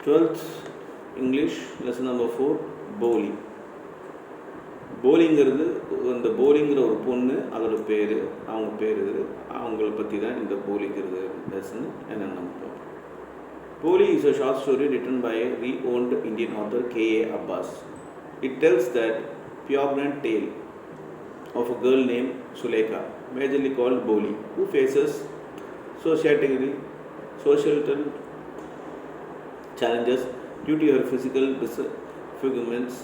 12th English lesson number 4 Bholi. போலிங்கிறது இந்த போலிங்கிற ஒரு பொண்ணு, அதோட பேர், அவங்க பேர் அவங்கள பற்றி தான் இந்த போலிங்கிறது லெசன் என்னென்னு நம்ம பார்ப்போம். Bholi is a short story written by a re-owned Indian author K.A. Abbas. It tells that poignant tale of a girl named Sulekha, majorly called Bholi, who faces societal challenges due to her physical disfigurements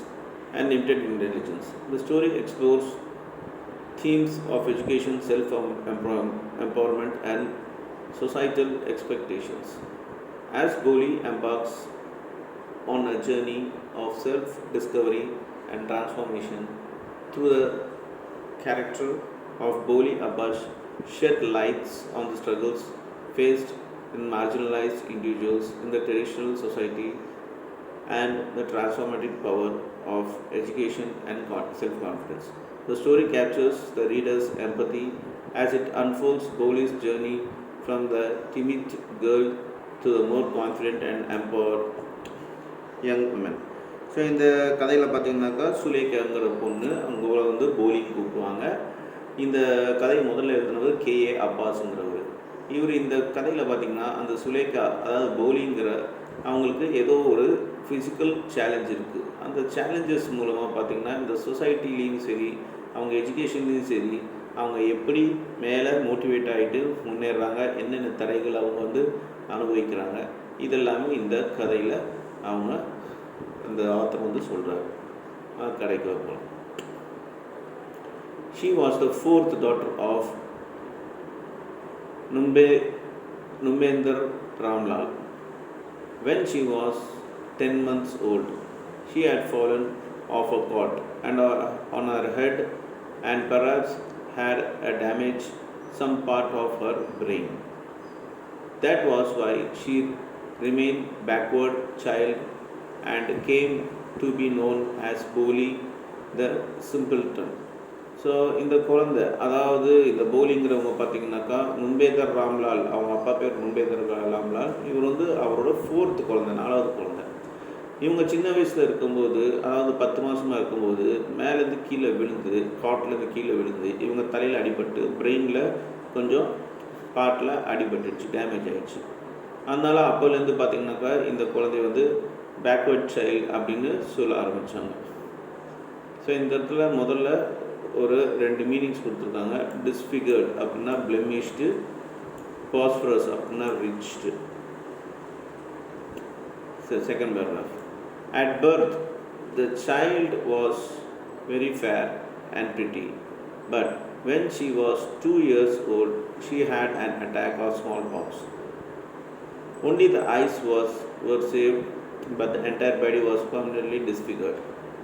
and limited intelligence. The story explores themes of education, self-empowerment, and societal expectations. As Bholi embarks on a journey of self-discovery and transformation through the character of Bholi, Abbas shed lights on the struggles faced in marginalized individuals in the traditional society and the transformative power of education and self-confidence. The story captures the reader's empathy as it unfolds Bholi's journey from the timid girl to the more confident and empowered young woman. So இந்த கதையில் பார்த்தீங்கன்னாக்கா சுலேகாங்கிற பொண்ணு அவங்க வந்து போலின்னு கூப்பிடுவாங்க. இந்த கதையை முதல்ல எழுதுனவர் K.A. அப்பாஸுங்கிறவர். இவர் இந்த கதையில் பார்த்திங்கன்னா அந்த சுலேகா, அதாவது போலிங்கிற அவங்களுக்கு ஏதோ ஒரு ஃபிசிக்கல் சேலஞ்ச் இருக்குது. அந்த சேலஞ்சஸ் மூலமாக பார்த்திங்கன்னா இந்த சொசைட்டிலையும் சரி, அவங்க எஜுகேஷன்லேயும் சரி, அவங்க எப்படி மேலே மோட்டிவேட் ஆகிட்டு முன்னேறாங்க, என்னென்ன தடைகள் அவங்க வந்து அனுபவிக்கிறாங்க, இதெல்லாமே இந்த கதையில் அவங்க இந்த ஆத்தர் வந்து சொல்கிறார். கடைக்கு வைப்போம். She was the fourth daughter of Numbender Ramlal. When she was 10 months old, she had fallen off a cot and on her head and perhaps had a damage some part of her brain. That was why she remained backward child and came to be known as Bholi the simpleton. So இந்த குழந்தை, அதாவது இந்த போலிங்கிறவங்க பார்த்திங்கனாக்கா நும்பேதர் ராம்லால், அவங்க அப்பா பேர் நும்பேதர் ராம்லால், இவர் வந்து அவரோட 4th குழந்தை, 4வது குழந்தை. இவங்க சின்ன வயசில் இருக்கும்போது, அதாவது 10 மாதமாக இருக்கும்போது மேலேருந்து கீழே விழுந்து, காட்டிலேருந்து கீழே விழுந்து இவங்க தலையில் அடிபட்டு பிரெயினில் கொஞ்சம் பார்ட்டில் அடிபட்டுச்சு, டேமேஜ் ஆகிடுச்சு. அதனால் அப்போலேருந்து பார்த்திங்கனாக்கா இந்த குழந்தைய வந்து பேக்வர்ட் சைல்டு அப்படின்னு சொல்ல ஆரம்பித்தாங்க. ஸோ இந்த இடத்துல முதல்ல ஒரு 2 மீனிங்ஸ் கொடுத்துருக்காங்க. டிஸ்ஃபிகர்ட் அப்படின்னா பிளெமிஷ்டு, பாஸ்பரஸ் அப்படின்னா ரிச்டு. Second paragraph. At birth the child was very fair and pretty, but when she was 2 years old she had an attack of smallpox. Only the eyes were saved, but the entire body was permanently disfigured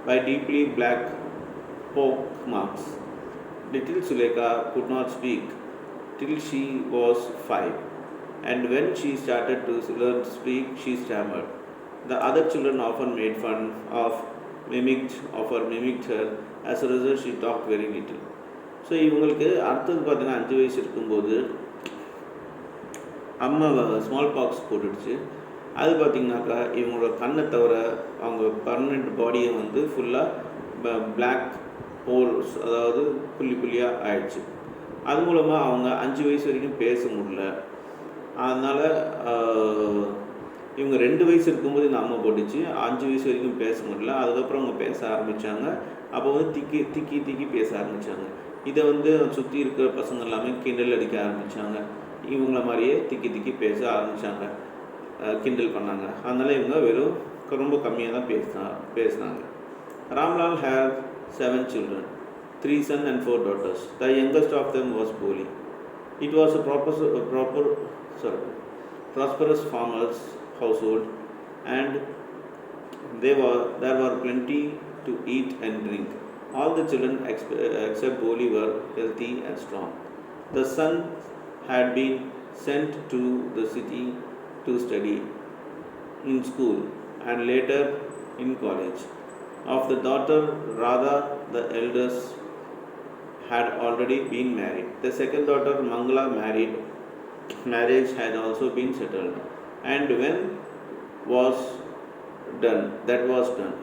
by deeply black poke marks. Little Sulekha could not speak till she was 5, and when she started to learn to speak, she stammered. The other children often made fun of mimicked her. As a result, she talked very little. So இவங்களுக்கு அடுத்தது பார்த்தீங்கன்னா 5 வயசு இருக்கும்போது அம்மா small box போட்டுடுச்சு. அது பார்த்திங்கனாக்கா இவங்களோட கண்ணை தவிர அவங்க பர்மனெண்ட் பாடியை வந்து ஃபுல்லாக பிளாக் ஹோல்ஸ், அதாவது புள்ளியாக ஆயிடுச்சு. அது மூலமாக அவங்க 5 வயசு வரைக்கும் பேச முடியல. அதனால் இவங்க 2 வயசு இருக்கும்போது இந்த அம்மா போட்டுச்சு, 5 வயசு வரைக்கும் பேச முடியல. அதுக்கப்புறம் அவங்க பேச ஆரம்பித்தாங்க. அப்போ வந்து திக்கி பேச ஆரம்பித்தாங்க. இதை வந்து சுற்றி இருக்கிற பசங்க எல்லாமே கிண்டல் அடிக்க ஆரம்பித்தாங்க. இவங்கள மாதிரியே திக்கி பேச ஆரம்பித்தாங்க, கிண்டல் பண்ணாங்க. அதனால் இவங்க வெறும் ரொம்ப கம்மியாக தான் பேசினாங்க. Ramlal had 7 children, 3 sons and 4 daughters. The youngest of them was Bholi. It was a prosperous farmer's household, and there were plenty to eat and drink. All the children except Bholi were healthy and strong. The son had been sent to the city to study in school and later in college. Of the daughter, Radha, the eldest, had already been married. The second daughter, Mangala, marriage had also been settled, and That was done.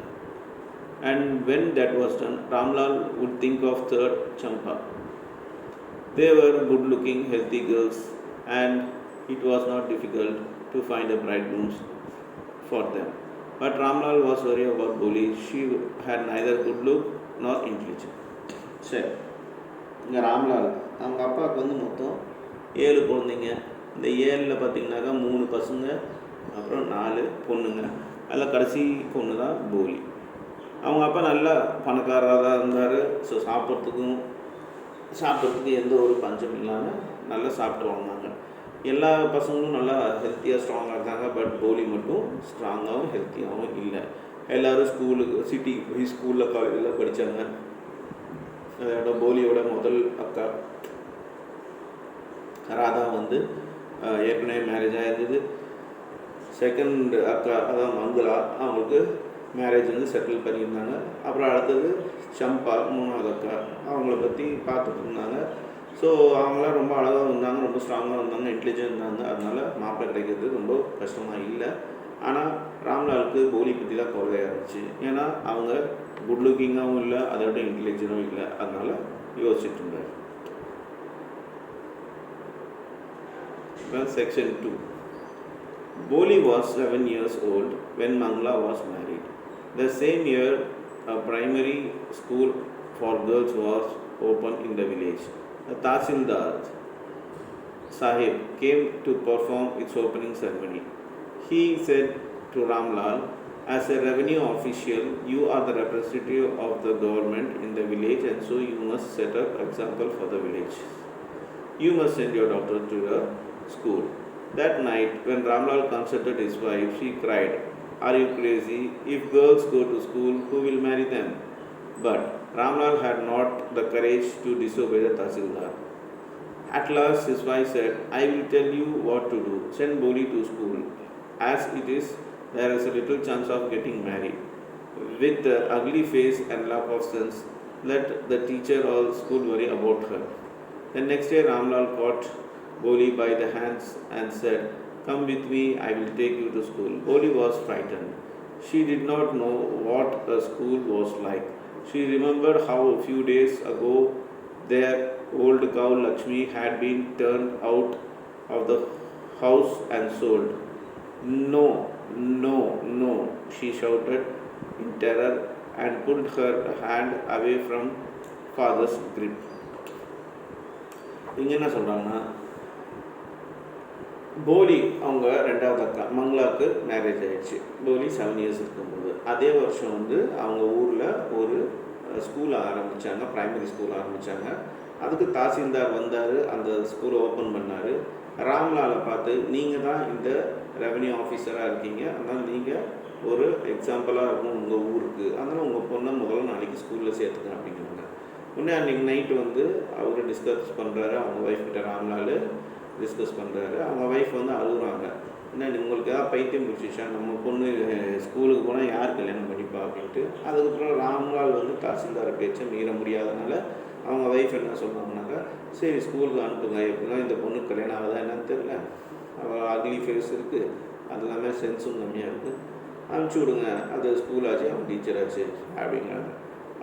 And when that was done, Ramlal would think of third Champa. They were good looking, healthy girls, and it was not difficult to find a bridegrooms for them. But Ramlal was worried about Bholi. She had neither good look nor intelligence. சரி, இங்கே ராம்லால் அவங்க அப்பாவுக்கு வந்து மொத்தம் 7 குழந்தைங்க. இந்த 7ல் பார்த்திங்கனாக்கா 3 பசங்க, அப்புறம் 4 பொண்ணுங்க. அதில் கடைசி பொண்ணு தான் போலி. அவங்க அப்பா நல்லா பணக்காரராக தான் இருந்தார். ஸோ சாப்பிட்றதுக்கு எந்த ஒரு பஞ்சம் இல்லாமல் நல்லா சாப்பிட்டு வந்தாங்க. எல்லா பசங்களும் நல்லா ஹெல்த்தியாக ஸ்ட்ராங்காக இருந்தாங்க. பட் போலி மட்டும் ஸ்ட்ராங்காகவும் ஹெல்த்தியாகவும் இல்லை. எல்லோரும் சிட்டி ஸ்கூலில் காலேஜில் படித்தாங்க. அதோட போலியோட முதல் அக்கா ராதா வந்து ஏற்கனவே மேரேஜ் ஆகிருந்தது. செகண்ட் அக்கா அதான் மங்களா, அவங்களுக்கு மேரேஜ் வந்து செட்டில் பண்ணியிருந்தாங்க. அப்புறம் அடுத்தது சம்பா, 3வது அக்கா, அவங்கள பற்றி பார்த்துட்டு இருந்தாங்க. ஸோ அவங்களாம் ரொம்ப அழகாக இருந்தாங்க, ரொம்ப ஸ்ட்ராங்காக இருந்தாங்க, இன்டெலிஜென்ட் இருந்தாங்க. அதனால் மாப்பிள்ளை கிடைக்கிறது ரொம்ப கஷ்டமாக இல்லை. ஆனால் ராம்லாலுக்கு போலி பற்றி தான் கவலையாக இருந்துச்சு. ஏன்னா அவங்க குட் லுக்கிங்காகவும் இல்லை, அதை விட இன்டெலிஜென்ட்டும் இல்லை. அதனால் யோசிச்சுட்டு இருந்தார். Section 2. Bholi was 7 years old when Mangla was married. The same year, a primary school for girls was opened in the village. The Tahsildar Sahib came to perform its opening ceremony. He said to Ramlal, as a revenue official, you are the representative of the government in the village, and so you must set up example for the village. You must send your daughter to your school. That night, when Ramlal consulted his wife, she cried, "Are you crazy? If girls go to school, who will marry them?" But Ramlal had not the courage to disobey the Tahsildar. At last, his wife said, "I will tell you what to do. Send Bholi to school. As it is, there is a little chance of getting married. With the ugly face and lack of sense, let the teacher or school worry about her." The next day, Ramlal caught Bholi by the hands and said, "Come with me, I will take you to school." Bholi was frightened. She did not know what a school was like. She remembered how a few days ago their old cow Lakshmi had been turned out of the house and sold. "No, no, no," she shouted in terror and pulled her hand away from father's grip. இங்கே என்ன சொல்கிறாங்கன்னா, போலி அவங்க 2வது அக்கா மங்களாவுக்கு marriage ஆகிடுச்சு. போலி 7 years இருக்கும்போது அதே வருஷம் வந்து அவங்க ஊரில் ஒரு ஸ்கூல் ஆரம்பித்தாங்க, ப்ரைமரி ஸ்கூல் ஆரம்பித்தாங்க. அதுக்கு தாசில்தார் வந்தார், அந்த ஸ்கூலை ஓப்பன் பண்ணார். ராம்லாலை பார்த்து, நீங்கள் தான் இந்த ரெவன்யூ ஆஃபீஸராக இருக்கீங்க, அதனால் நீங்கள் ஒரு எக்ஸாம்பிளாக இருக்கும் உங்கள் ஊருக்கு, அதனால் உங்கள் பொண்ணை முதல்ல நாளைக்கு ஸ்கூலில் சேர்த்துக்கணும் அப்படிங்கிறாங்க. உடனே அன்றைக்கி நைட்டு வந்து அவர் டிஸ்கஸ் பண்ணுறாரு, அவங்க ஒய்ஃப் கிட்ட ராம்லால் டிஸ்கஸ் பண்ணுறாரு. அவங்க ஒய்ஃப் வந்து அழுகுறாங்க. என்ன உங்களுக்கு ஏதாவது பைத்தியம் பிடிச்சிச்சா, நம்ம பொண்ணு ஸ்கூலுக்கு போனால் யார் கல்யாணம் பண்ணிப்பா அப்படின்ட்டு. அதுக்கப்புறம் ராம்லால் வந்து தாசில்தார் பேச்சை மீற முடியாதனால அவங்க ஒய்ஃப் என்ன சொல்கிறாங்கனாக்கா, சரி ஸ்கூலுக்கு அனுப்புங்க, எப்படின்னா இந்த பொண்ணுக்கு கல்யாணம் ஆகுதா என்னன்னு தெரியல, அவள் அக்லி ஃபேஸ் இருக்குது, அது இல்லாமல் சென்ஸும் கம்மியாக இருக்குது, அனுப்பிச்சி விடுங்க, அது ஸ்கூலாச்சு அவன் டீச்சராச்சு அப்படிங்கிறாங்க.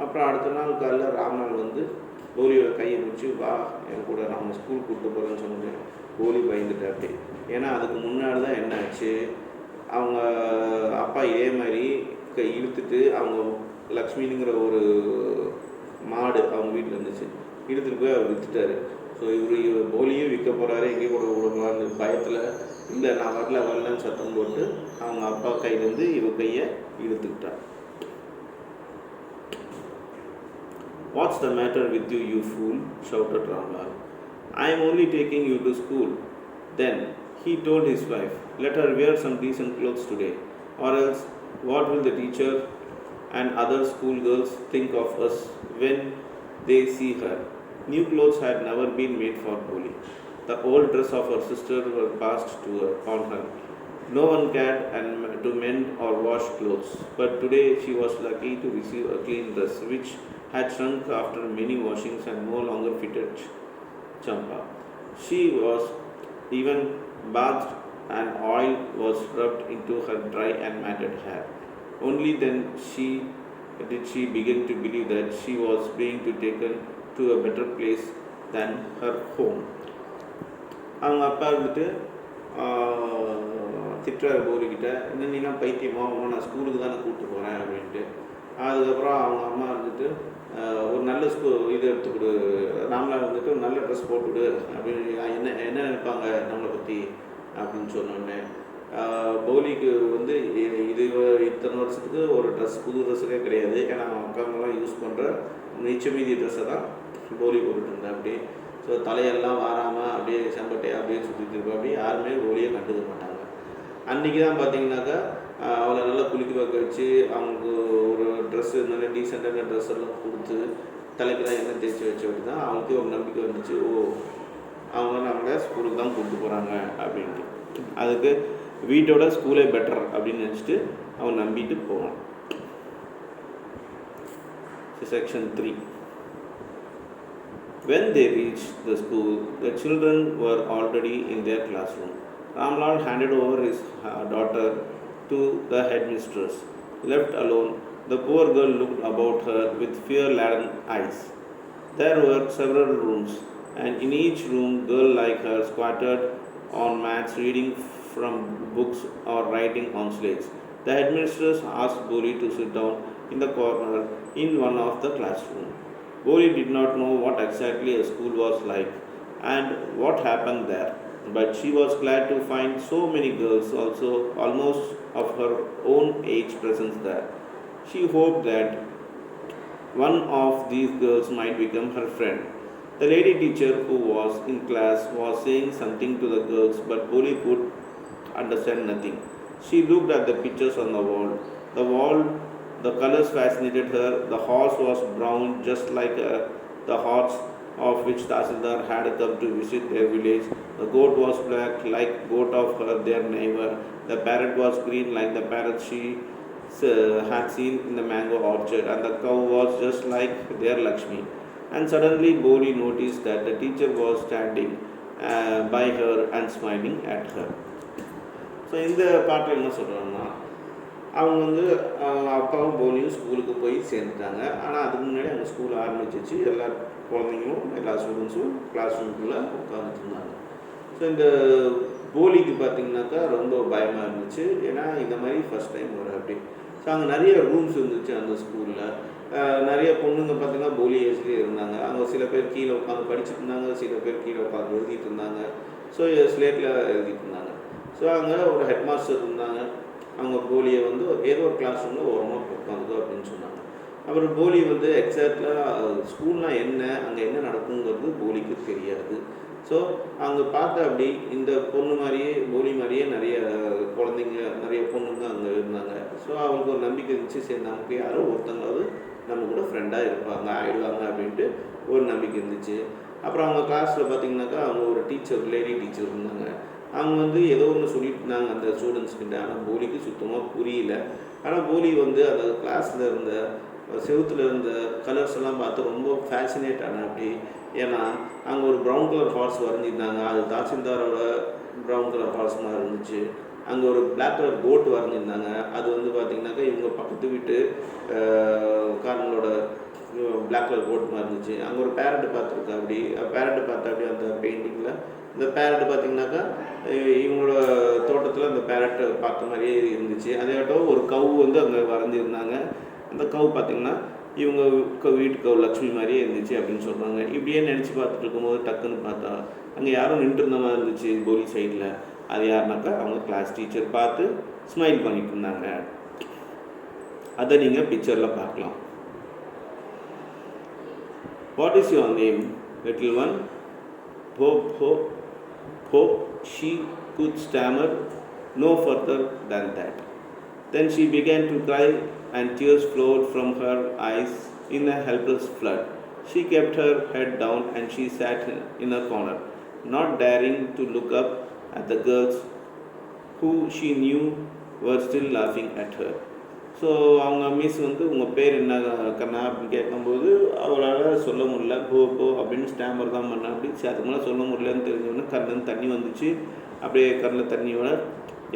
அப்புறம் அடுத்த நாள் காலைல ராம்லால் வந்து போலியோட கையை பிடிச்சி, வா என் கூட நம்ம ஸ்கூல் கூப்பிட்டு போகிறேன்னு சொன்னேன். போலி பயந்துட்டாப்பே. ஏன்னா அதுக்கு முன்னாடி தான் என்ன ஆச்சு, அவங்க அப்பா இதே மாதிரி இழுத்துட்டு, அவங்க லக்ஷ்மிங்கிற ஒரு மாடு அவங்க வீட்டில் இருந்துச்சு, இழுத்துட்டு போய் அவர் விற்றுட்டாரு. ஸோ இவர் போலியும் விற்க போகிறாரு, எங்கேயும் கூட விடுவான்னு பயத்தில், இல்லை நான் வரலன்னு சத்தம் போட்டு அவங்க அப்பா கையிலேருந்து இவர் கையை இழுத்துக்கிட்டார். "What's the matter with you, you fool?" shouted Ramlal. "I am only taking you to school." Then he told his wife, "Let her wear some decent clothes today, or else what will the teacher and other schoolgirls think of us when they see her?" New clothes had never been made for Bholi. The old dress of her sister were passed on her. No one cared to mend or wash clothes, but today she was lucky to receive a clean dress, which had shrunk after many washings and no longer fitted Champa. She was even bathed and oil was rubbed into her dry and matted hair. Only then did she begin to believe that she was being taken to a better place than her home. அவங்க அப்பா வந்துட்டு திட்டுறாரு போலிக்கிட்ட, இன்னும் நீலாம் பைத்தியமா, நான் ஸ்கூலுக்கு தானே கூப்பிட்டு போகிறேன் அப்படின்ட்டு. அதுக்கப்புறம் அவங்க அம்மா வந்துட்டு ஒரு நல்ல இது எடுத்து கொடு, நாமளாக வந்துட்டு ஒரு நல்ல ட்ரெஸ் போட்டுவிடு அப்படின்னு என்ன நினைப்பாங்க நம்மளை பற்றி அப்படின்னு சொன்னோடனே போலிக்கு வந்து இது இத்தனை வருஷத்துக்கு ஒரு புது ட்ரெஸ்ஸுக்கே கிடையாது. ஏன்னா அக்காங்கெல்லாம் யூஸ் பண்ணுற மிச்சமீதி ட்ரெஸ்ஸை தான் போலி போட்டுட்டு இருந்தேன் அப்படி. ஸோ தலையெல்லாம் வாராமல் அப்படியே செம்பட்டையாக அப்படியே சுற்றிட்டு இருப்பேன். அப்படி யாருமே போலியை கண்டுக்க மாட்டாங்க. அன்றைக்கி தான் பார்த்தீங்கன்னாக்கா அவளை நல்லா குளிக்க வைக்க வச்சு அவங்களுக்கு ஒரு ட்ரெஸ்ஸு நல்ல டீசெண்டான ட்ரெஸ் எல்லாம் கொடுத்து தலைக்கெல்லாம் எண்ணெய் தேய்ச்சி வச்சு அப்படி தான் அவளுக்கே ஒரு நம்பிக்கை வந்துச்சு, அவங்க நம்மளை ஸ்கூலுக்கு தான் கூப்பிட்டு போகிறாங்க அப்படின்ட்டு. அதுக்கு வீட்டோட ஸ்கூலே பெட்டர் அப்படின்னு நினச்சிட்டு அவன் நம்பிட்டு போவான். Section 3. When they reached the school, the children were already in their classroom. Ramlal handed over his daughter to the headmistress. Left alone, the poor girl looked about her with fear-laden eyes. There were several rooms, and in each room, girl like her squatted on mats reading from books or writing on slates. The headmistress asked Bholi to sit down in the corner in one of the classrooms. Bholi did not know what exactly a school was like and what happened there, but she was glad to find so many girls also almost of her own age present there. She hoped that one of these girls might become her friend. The lady teacher who was in class was saying something to the girls, but Bholi could understand nothing. She looked at the pictures on the wall. The colors fascinated her. The horse was brown, just like the horse of which Tasildar had come to visit their village. The goat was black, like goat of their neighbor. The parrot was green, like the parrot she had seen in the mango orchard. And the cow was just like their Lakshmi. And suddenly Bholi noticed that the teacher was standing by her and smiling at her. So இந்த பாட்டில் என்ன சொல்கிறாங்கன்னா, அவங்க வந்து அப்பாவும் போலியும் ஸ்கூலுக்கு போய் சேர்ந்துட்டாங்க. ஆனால் அதுக்கு முன்னாடி அவங்க ஸ்கூல் ஆரம்பிச்சிச்சு. எல்லா குழந்தைங்களும் எல்லா ஸ்டூடெண்ட்ஸும் கிளாஸ் ரூம்குள்ளே உட்காந்துருந்தாங்க. ஸோ இந்த போலிக்கு பார்த்திங்கனாக்கா ரொம்ப பயமாக இருந்துச்சு. ஏன்னா இந்த மாதிரி ஃபஸ்ட் டைம் வர அப்படி. ஸோ அங்கே நிறைய ரூம்ஸ் இருந்துச்சு அந்த ஸ்கூலில். நிறைய பொண்ணுங்க பார்த்திங்கன்னா போலி ஏஜ்லேயே இருந்தாங்க. அங்கே சில பேர் கீழே உட்காந்து படிச்சுட்டு இருந்தாங்க, சில பேர் கீழே உட்காந்து எழுதிட்டு இருந்தாங்க. ஸோ ஸ்லேட்டில் எழுதிட்டு இருந்தாங்க. ஸோ அங்கே ஒரு ஹெட் மாஸ்டர் இருந்தாங்க. அவங்க போலியை வந்து ஏதோ ஒரு கிளாஸ் ரூமில் ஓரமாக உட்காந்துக்கோ அப்படின்னு சொன்னாங்க. அப்புறம் போலி வந்து எக்ஸாக்டாக ஸ்கூல்னால் என்ன, அங்கே என்ன நடக்குங்கிறது போலிக்கு தெரியாது. ஸோ அங்கே பார்த்த அப்படி இந்த பொண்ணு மாதிரியே போலி மாதிரியே நிறைய குழந்தைங்க நிறைய பொண்ணுங்க அங்கே இருந்தாங்க. ஸோ அவங்களுக்கு ஒரு நம்பிக்கை இருந்துச்சு, சரி நமக்கு யாரோ ஒருத்தங்களாவது நம்ம கூட ஃப்ரெண்டாக இருப்பாங்க ஆயிடுவாங்க அப்படின்ட்டு ஒரு நம்பிக்கை இருந்துச்சு. அப்புறம் அவங்க கிளாஸில் பார்த்திங்கனாக்கா அவங்க ஒரு டீச்சர், லேடி டீச்சர் இருந்தாங்க. அவங்க வந்து ஏதோ ஒன்று சொல்லிட்டு இருந்தாங்க அந்த ஸ்டூடெண்ட்ஸ்கிட்ட. ஆனால் போலிக்கு சுத்தமாக புரியல. ஆனால் போலி வந்து அந்த கிளாஸில் இருந்த செவுத்தில் இருந்த கலர்ஸ் எல்லாம் பார்த்து ரொம்ப ஃபேசினேட் ஆன அப்படி. ஏன்னா அங்கே ஒரு ப்ரௌன் கலர் ஹார்ஸ் வரைஞ்சிருந்தாங்க. அது தாசில்தாரோட ப்ரௌன் கலர் ஹார்ஸ் மாதிரி இருந்துச்சு. அங்கே ஒரு பிளாக் கலர் கோட் வரைஞ்சிருந்தாங்க. அது வந்து பார்த்திங்கனாக்கா இவங்க பக்கத்து வீட்டு காரங்களோட பிளாக் கலர் கோட் மாதிரி இருந்துச்சு. அங்கே ஒரு பேரட்டை பார்த்துருக்கா அப்படி. பேரட்டை பார்த்தா அப்படி அந்த பெயிண்டிங்கில் இந்த பேரட்டு பார்த்திங்கனாக்கா இவங்களோட தோட்டத்தில் அந்த பேரட்டை பார்த்த மாதிரியே இருந்துச்சு. அதேட்டம் ஒரு கவு வந்து அங்கே வரைஞ்சிருந்தாங்க. அந்த கவு பார்த்திங்கன்னா இவங்க வீட்டு கவு லக்ஷ்மி மாதிரியே இருந்துச்சு அப்படின்னு சொல்கிறாங்க. இப்படியே நினச்சி பார்த்துட்டு இருக்கும்போது டக்குன்னு பார்த்தா அங்கே யாரும் நின்றுருந்த மாதிரி இருந்துச்சு போலி சைடில். அது யாருனாக்கா அவங்க கிளாஸ் டீச்சர் பார்த்து ஸ்மைல் பண்ணிட்டு இருந்தாங்க. அதை நீங்கள் பிக்சரில் பார்க்கலாம். What is your name little one? Hope she could stammer no further than that. Then she began to cry and tears flowed from her eyes in a helpless flood. She kept her head down and she sat in a corner, not daring to look up at the girls who she knew were still laughing at her. So அவங்க miss வந்து உங்கள் பேர் என்ன கண்ணா அப்படின்னு கேட்கும்போது அவரால் சொல்ல முடியல. போ அப்படின்னு ஸ்டாமர் தான் பண்ண அப்படி. அதுக்கு மேலே சொல்ல முடியலன்னு தெரிஞ்சவொடனே கண்ணில் தண்ணி வந்துச்சு. அப்படியே கண்ணில் தண்ணியோட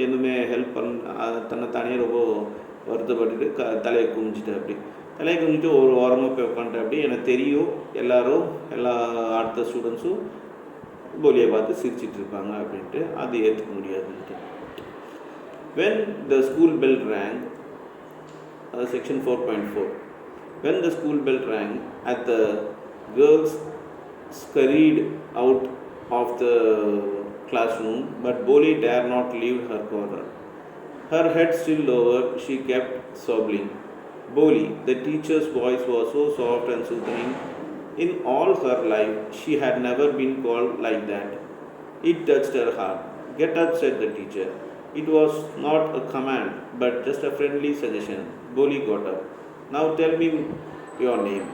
எதுவுமே ஹெல்ப் தன்னைத்தானே ரொம்ப வருத்தப்பட்டுட்டு தலையை குமிஞ்சிட்டு அப்படி தலையை குமிஞ்சிட்டு ஒரு ஓரமாக போய் உட்காந்துட்டு அப்படி எனக்கு தெரியும் எல்லா அடுத்த ஸ்டூடெண்ட்ஸும் போலியை பார்த்து சிரிச்சிட்டு இருப்பாங்க அப்படின்ட்டு அது ஏற்றுக்க முடியாதுன்ட்டு. When the school bell rang, section 4.4, when the school bell rang, at the girls scurried out of the classroom, but Bholi dare not leave her corner. Her head still lower, she kept sobbing. Bholi, the teacher's voice was so soft and soothing. In all her life, she had never been called like that. It touched her heart. Get up, said the teacher. It was not a command, but just a friendly suggestion. Bholi got up. Now tell me your name.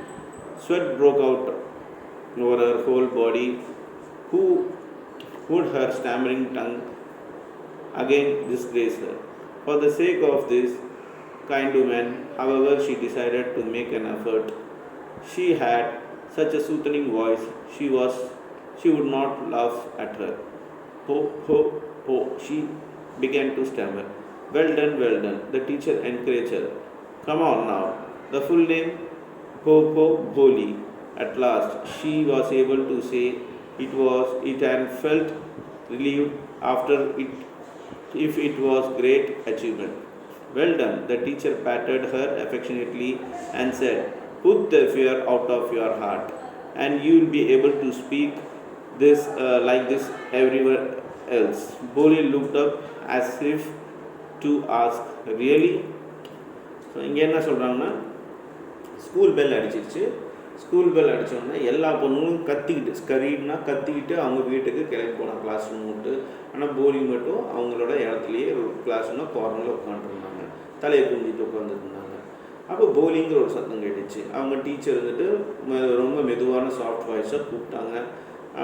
Sweat broke out over her whole body. Who would her stammering tongue again disgrace her? For the sake of this kind woman, however, she decided to make an effort. She had such a soothing voice, she would not laugh at her. Po, po, po, she began to stammer. Well done, the teacher encouraged her. Come on now, the full name? Po, po, Bholi. At last, she was able to say it and felt relieved after it, if it was great achievement. Well done, the teacher patted her affectionately and said, put the fear out of your heart, and you will be able to speak this like this everywhere else. Bholi looked up as if to ask, really? So இங்கே என்ன சொல்கிறாங்கன்னா, school bell அடிச்சிருச்சு. School bell அடித்தோடனே எல்லா பொண்ணுங்களும் கத்திக்கிட்டு அவங்க வீட்டுக்கு கிளம்பி போனாங்க கிளாஸ் ரூம் விட்டு. ஆனால் போலி மட்டும் அவங்களோட இடத்துலையே ஒரு கிளாஸ் ரூம்னா கார்னரில் உட்காந்துருந்தாங்க, தலையை குந்திட்டு உட்காந்துருந்தாங்க. அப்போ போலிங்கிற ஒரு சத்தம் கேட்டுச்சு. அவங்க டீச்சர் வந்துட்டு ரொம்ப மெதுவான சாஃப்ட் வாய்ஸாக கூப்பிட்டாங்க.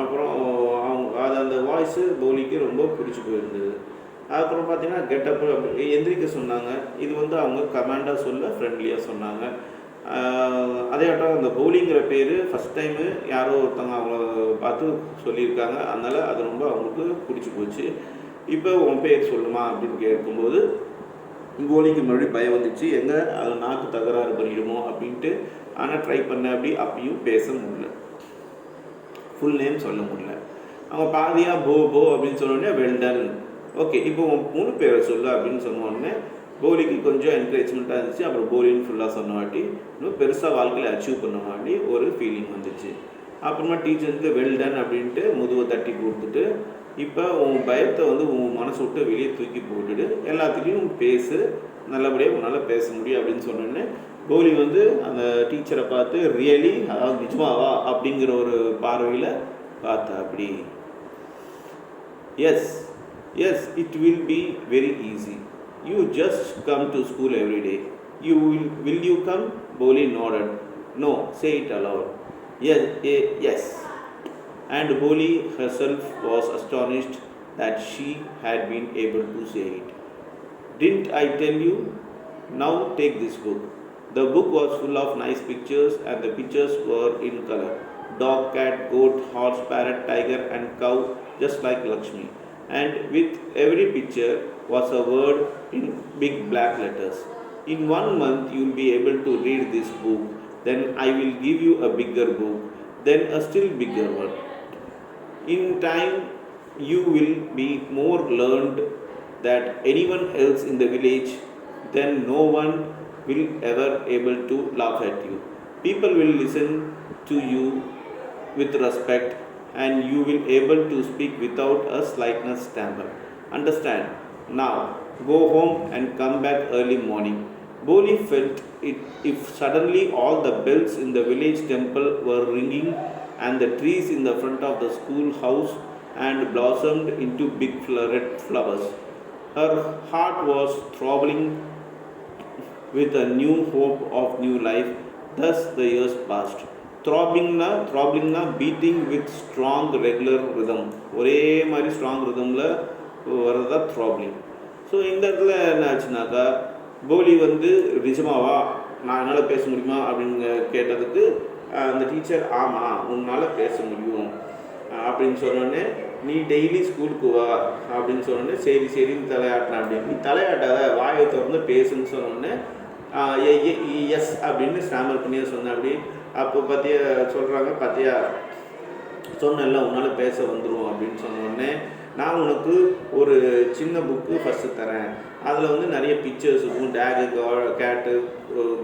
அப்புறம் அந்த வாய்ஸு போலிக்கு ரொம்ப பிடிச்சி போயிருந்தது. அதுக்கப்புறம் பார்த்தீங்கன்னா கெட்டப் எந்திரிக்க சொன்னாங்க. இது அவங்க கமாண்டாக சொல்ல ஃப்ரெண்ட்லியாக சொன்னாங்க. அதேட்டம் அந்த போலிங்கிற பேர் ஃபஸ்ட் டைமு யாரோ ஒருத்தவங்க அவங்கள பார்த்து சொல்லியிருக்காங்க. அதனால் அது ரொம்ப அவங்களுக்கு பிடிச்சி போச்சு. இப்போ உன் பேர் சொல்லுமா அப்படின்னு கேட்கும்போது போலிக்கு மறுபடியும் பயம் வந்துச்சு, எங்கே அது நாக்கு தகராறு பண்ணிடுமோ அப்படின்ட்டு. ஆனால் ட்ரை பண்ண அப்பயும் பேச முடியல, ஃபுல் நேம் சொல்ல முடியல. அவங்க பாதியாக போ அப்படின்னு சொன்னோடனே வெல்டன், ஓகே இப்போ உன் முழு பேரை சொல்லு அப்படின்னு சொன்னோடனே போலிக்கு கொஞ்சம் என்கரேஜ்மெண்ட்டாக இருந்துச்சு. அப்புறம் போலின்னு ஃபுல்லாக சொன்ன வாட்டி இன்னும் பெருசாக வாழ்க்கையில் அச்சீவ் பண்ண வாட்டி ஒரு ஃபீலிங் வந்துச்சு. அப்புறமா டீச்சருக்கு வெல்டன் அப்படின்ட்டு முதுவை தட்டி கொடுத்துட்டு, இப்போ உன் பயத்தை உன் மனசை விட்டு வெளியே தூக்கி போட்டுட்டு எல்லாத்துலேயும் பேசு, நல்லபடியாக உன்னால் பேச முடியும் அப்படின்னு சொன்னோடனே போலி அந்த டீச்சரை பார்த்து ரியலி, அதாவது நிஜமாவா அப்படிங்கிற ஒரு பார்வையில் பார்த்தா. அப்படி S it will be very easy. You just come to school every day. Will you come? Bholi nodded. No, say it aloud. Yes. And Bholi herself was astonished that she had been able to say it. Didn't I tell you? Now take this book. The book was full of nice pictures, and the pictures were in color. Dog, cat, goat, horse, parrot, tiger and cow, just like Lakshmi. And with every picture was a word in big black letters. In 1 month you will be able to read this book. Then I will give you a bigger book, then a still bigger one. In time you will be more learned than anyone else in the village. Then no one will ever able to laugh at you. People will listen to you with respect, and you will able to speak without a slightness stammer. Understand? Now go home and come back early morning. Bholi felt it if suddenly all the bells in the village temple were ringing, and the trees in the front of the school house and blossomed into big red flowers. Her heart was throbbing with a new hope of new life. Thus the years passed. throbbingனா beating with strong regular rhythm. ஒரே மாதிரி strong ரிதமில் வர்றதா throbbing. So இந்த இடத்துல என்ன ஆச்சுனாக்கா, போலி நிஜமாவா நான் என்னால் பேச முடியுமா அப்படின்னு கேட்டதுக்கு அந்த டீச்சர் ஆமாம் உன்னால் பேச முடியும் அப்படின்னு சொன்னோடனே நீ டெய்லி ஸ்கூலுக்கு வா அப்படின்னு சொன்னோடனே சரி சரின்னு தலையாட்டினேன் அப்படின்னு. நீ தலையாட்டாத, வாயை திறந்து பேசுன்னு சொன்னோடனே எஸ் அப்படின்னு ஸ்டாமர் பண்ணியே சொன்னேன் அப்படி. அப்போ பார்த்தியா சொல்கிறாங்க, பார்த்தியா சொன்னேன்ல உன்னால் பேச வந்துடும் அப்படின்னு சொன்னோடனே, நான் உனக்கு ஒரு சின்ன புக்கு ஃபஸ்ட்டு தரேன். அதில் வந்து நிறைய பிக்சர்ஸ் இருக்கும், டேகு, கேட்டு,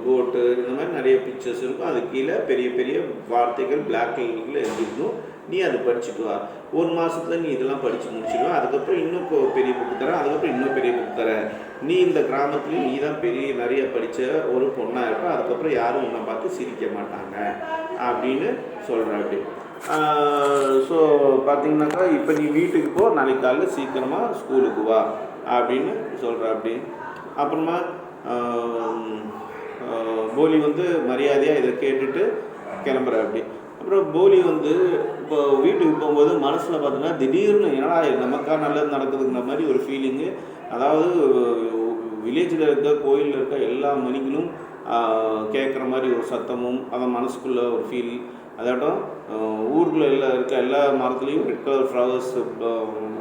கோட்டு, இந்த மாதிரி நிறைய பிக்சர்ஸ் இருக்கும். அது கீழே பெரிய பெரிய வார்த்தைகள் பிளாக் கலரில் எழுதிருக்கும். நீ அதை படிச்சுட்டு வா. 1 மாதத்தில் நீ இதெல்லாம் படித்து முடிச்சிடுவேன். அதுக்கப்புறம் இன்னும் பெரிய புக்கு தரேன், அதுக்கப்புறம் இன்னும் பெரிய புக்கு தரேன். நீ இந்த கிராமத்துலேயும் நீ தான் நிறைய படித்த ஒரு பொண்ணாக இருப்ப. அதுக்கப்புறம் யாரும் உன்னை பார்த்து சிரிக்க மாட்டாங்க அப்படின்னு சொல்கிறேன் அப்படி. ஸோ பார்த்திங்கனாக்கா, இப்போ நீ வீட்டுக்கு போ, நாளைக்கு காலையில் சீக்கிரமாக ஸ்கூலுக்கு வா அப்படின்னு சொல்கிற அப்படி. அப்புறமா போலி வந்து மரியாதையாக இதை கேட்டுட்டு கிளம்புற அப்படி. அப்புறம் போலி வந்து இப்போ வீட்டுக்கு போகும்போது மனசில் பார்த்தீங்கன்னா திடீர்னு என்னடா நமக்காக நல்லது நடக்குதுங்கிற மாதிரி ஒரு ஃபீலிங்கு. அதாவது வில்லேஜில் இருக்க கோயிலில் இருக்க எல்லா மணிகளும் கேட்குற மாதிரி ஒரு சத்தமும், அவன் மனசுக்குள்ளே ஒரு ஃபீல். அதாட்டம் ஊருக்குள்ளே இருக்க எல்லா மரத்துலேயும் ரெட் கலர் ஃப்ளவர்ஸ்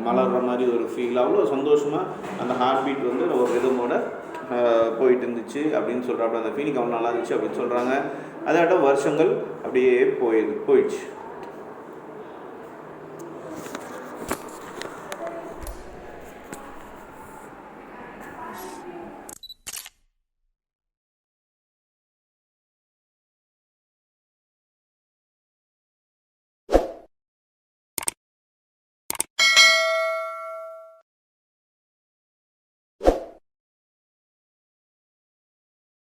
மலர்ற மாதிரி ஒரு ஃபீல். அவ்வளோ சந்தோஷமாக அந்த ஹார்ட் பீட் வந்து ஒரு விதமோட போயிட்டு இருந்துச்சு அப்படின்னு சொல்கிறாப்புல. அந்த ஃபீலிங் அவ்வளோ நல்லா இருந்துச்சு அப்படின்னு சொல்கிறாங்க. அதாட்டம் வருஷங்கள் அப்படியே போயிடுச்சு.